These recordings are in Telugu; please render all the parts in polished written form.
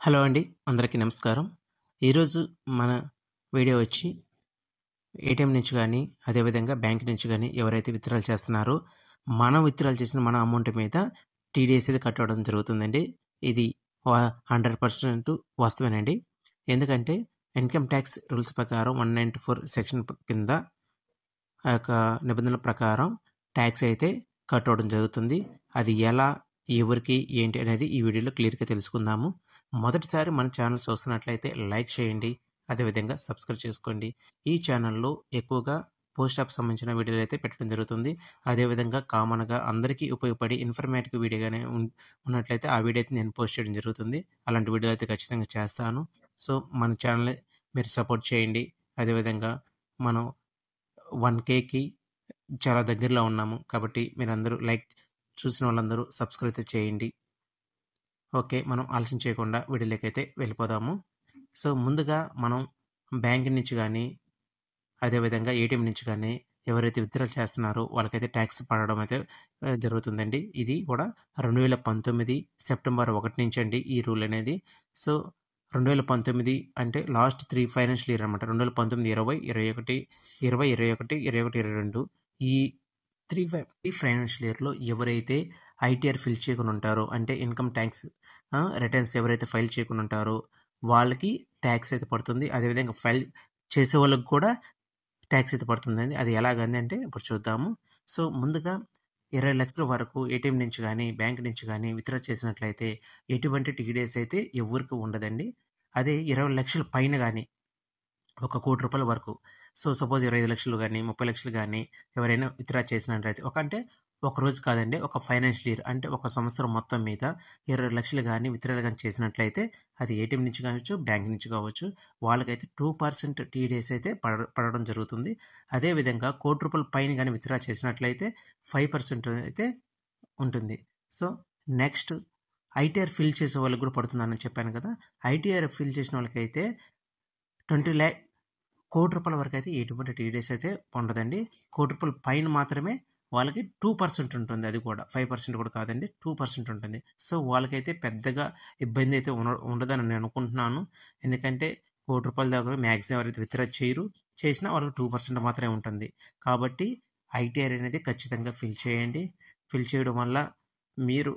హలో అండి. అందరికీ నమస్కారం. ఈరోజు మన వీడియో వచ్చి ఏటీఎం నుంచి గానీ, అదేవిధంగా బ్యాంక్ నుంచి గానీ ఎవరైతే విత్‌డ్రాల్ చేస్తున్నారో, మనం విత్‌డ్రాల్ చేసిన మన అమౌంట్ మీద టీడీఎస్ అనేది కట్ అవ్వడం జరుగుతుందండి. ఇది 100% వాస్తవేనండి. ఎందుకంటే ఇన్‌కమ్ టాక్స్ రూల్స్ ప్రకారం 194 సెక్షన్ కింద ఆ యొక్క నిబంధనల ప్రకారం టాక్స్ అయితే కట్ అవ్వడం జరుగుతుంది. అది ఎలా, ఎవరికి, ఏంటి అనేది ఈ వీడియోలో క్లియర్‌గా తెలుసుకుందాము. మొదటిసారి మన ఛానల్ చూస్తున్నట్లయితే లైక్ చేయండి. అదేవిధంగా సబ్స్క్రైబ్ చేసుకోండి. ఈ ఛానల్‌లో ఎక్కువగా పోస్ట్ ఆఫీస్ సంబంధించిన వీడియోలు అయితే పెట్టడం జరుగుతుంది. అదేవిధంగా కామన్‌గా అందరికీ ఉపయోగపడి ఇన్ఫర్మేటివ్ వీడియోగానే ఉన్నట్లయితే ఆ వీడియో అయితే నేను పోస్ట్ చేయడం జరుగుతుంది. అలాంటి వీడియో అయితే ఖచ్చితంగా చేస్తాను. సో, మన ఛానల్‌ని మీరు సపోర్ట్ చేయండి. అదేవిధంగా మనం 1,000కి చాలా దగ్గరలో ఉన్నాము. కాబట్టి మీరందరూ చూసిన వాళ్ళందరూ సబ్స్క్రైబ్ అయితే చేయండి. ఓకే. మనం ఆలస్యం చేయకుండా వీడియోలోకైతే వెళ్ళిపోదాము. సో, ముందుగా మనం బ్యాంక్ నుంచి గానీ, అదేవిధంగా ఏటీఎం నుంచి గానీ ఎవరైతే విత్‌డ్రాల్ చేస్తున్నారో వాళ్ళకైతే టాక్స్ పడడం అయితే జరుగుతుందండి. ఇది కూడా 2019 సెప్టెంబర్ 1 నుంచండి ఈ రూల్ అనేది. సో, 2019 అంటే లాస్ట్ 3 ఫైనాన్షియల్ ఇయర్ అనమాట. 2019, 20, 21, 20, 21, 21, 22 ఈ 3 ఫైనాన్షియల్ ఇయర్‌లో ఎవరైతే ఐటీఆర్ ఫిల్ చేయకుండా ఉంటారో, అంటే ఇన్‌కమ్ టాక్స్ రిటర్న్స్ ఎవరైతే ఫైల్ చేయకుండా ఉంటారో వాళ్ళకి టాక్స్ అయితే పడుతుంది. అదేవిధంగా ఫైల్ చేసేవాళ్ళకి కూడా టాక్స్ అయితే పడుతుందండి. అది ఎలాగండి అంటే ఇప్పుడు చూద్దాము. సో, ముందుగా 20,00,000 వరకు ఏటీఎం నుంచి గానీ, బ్యాంక్ నుంచి గానీ విత్‌డ్రా చేసినట్లయితే ఎటువంటి టీడీఎస్ అయితే ఎవ్వరికి ఉండదండి. అదే 20,00,000 పైన గానీ ఒక ₹1,00,00,000 వరకు. సో, సపోజ్ 25,00,000 గానీ, 30,00,000 గానీ ఎవరైనా విత్‌డ్రా చేసినట్లయితే అంటే ఒక రోజు కాదండి. ఒక ఫైనాన్షియల్ ఇయర్ అంటే ఒక సంవత్సరం మొత్తం మీద 20,00,000 గానీ విత్‌డ్రా గానీ చేసినట్లయితే అది ఏటీఎం నుంచి కావచ్చు, బ్యాంక్ నుంచి కావచ్చు. వాళ్ళకైతే 2% టీడీఎస్ అయితే పడడం జరుగుతుంది. అదేవిధంగా ₹1,00,00,000 పైన గానీ విత్‌డ్రా చేసినట్లయితే 5% అయితే ఉంటుంది. సో, నెక్స్ట్ ఐటీఆర్ ఫిల్ చేసే వాళ్ళకి కూడా పడుతుందని చెప్పాను కదా! ఐటీఆర్ ఫిల్ చేసిన వాళ్ళకైతే 20 ₹1,00,00,000 వరకైతే ఎటువంటి టీడీఎస్ అయితే ఉండదండి. ₹1,00,00,000 పైన మాత్రమే వాళ్ళకి 2% ఉంటుంది. అది కూడా 5% కూడా కాదండి. 2% ఉంటుంది. సో, వాళ్ళకైతే పెద్దగా ఇబ్బంది అయితే ఉండదని నేను అనుకుంటున్నాను. ఎందుకంటే ₹1,00,00,000 దాకా మాక్సిమం ఎవరైతే విత్‌డ్రా చేయరు. చేసినా వాళ్ళకి 2% మాత్రమే ఉంటుంది. కాబట్టి ఐటీఆర్ అనేది ఖచ్చితంగా ఫిల్ చేయండి. ఫిల్ చేయడం వల్ల మీరు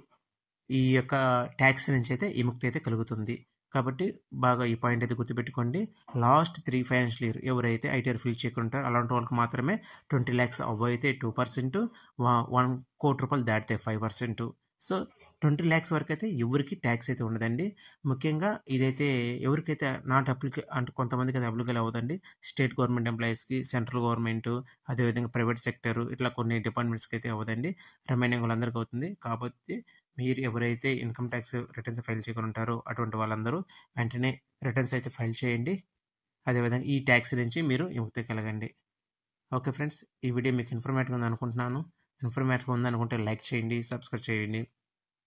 ఈ యొక్క టాక్స్ నుంచి అయితే విముక్తి అయితే కలుగుతుంది. కాబట్టి బాగా ఈ పాయింట్ అయితే గుర్తుపెట్టుకోండి. లాస్ట్ 3 ఫైనాన్షియల్ ఇయర్ ఎవరైతే ఐటీఆర్ ఫిల్ చేయకుండా ఉంటారో అలాంటి వాళ్ళకి మాత్రమే 20,00,000 అబోవ్ అయితే 2%, ₹1,00,00,000 దాటితే 5%. సో, 20,00,000 వరకైతే ఎవరికీ టాక్స్ అయితే ఉండదండి. ముఖ్యంగా ఇదైతే ఎవరికైతే నాట్ అంటే కొంతమందికి అది అప్లికేబుల్ అవ్వదండి. స్టేట్ గవర్నమెంట్ ఎంప్లాయీస్‌కి, సెంట్రల్ గవర్నమెంటు, అదేవిధంగా ప్రైవేట్ సెక్టారు ఇట్లా కొన్ని డిపార్ట్మెంట్స్‌కి అయితే అవ్వదండి. రిమైనింగ్ వాళ్ళందరికీ అవుతుంది. కాబట్టి మీరు ఎవరైతే ఇన్‌కమ్ టాక్స్ రిటర్న్స్ ఫైల్ చేయకుండా ఉంటారో అటువంటి వాళ్ళందరూ వెంటనే రిటర్న్స్ అయితే ఫైల్ చేయండి. అదేవిధంగా ఈ టాక్స్ నుంచి మీరు విముక్తి కలగండి. Okay friends. ఈ వీడియో మీకు ఇన్ఫర్మేటివ్‌గా ఉందనుకుంటున్నాను. ఇన్ఫర్మేటివ్‌గా ఉందనుకుంటే లైక్ చేయండి, సబ్స్క్రైబ్ చేయండి.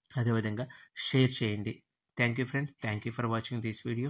అదేవిధంగా షేర్ చేయండి. Thank you friends. Thank you for watching this video.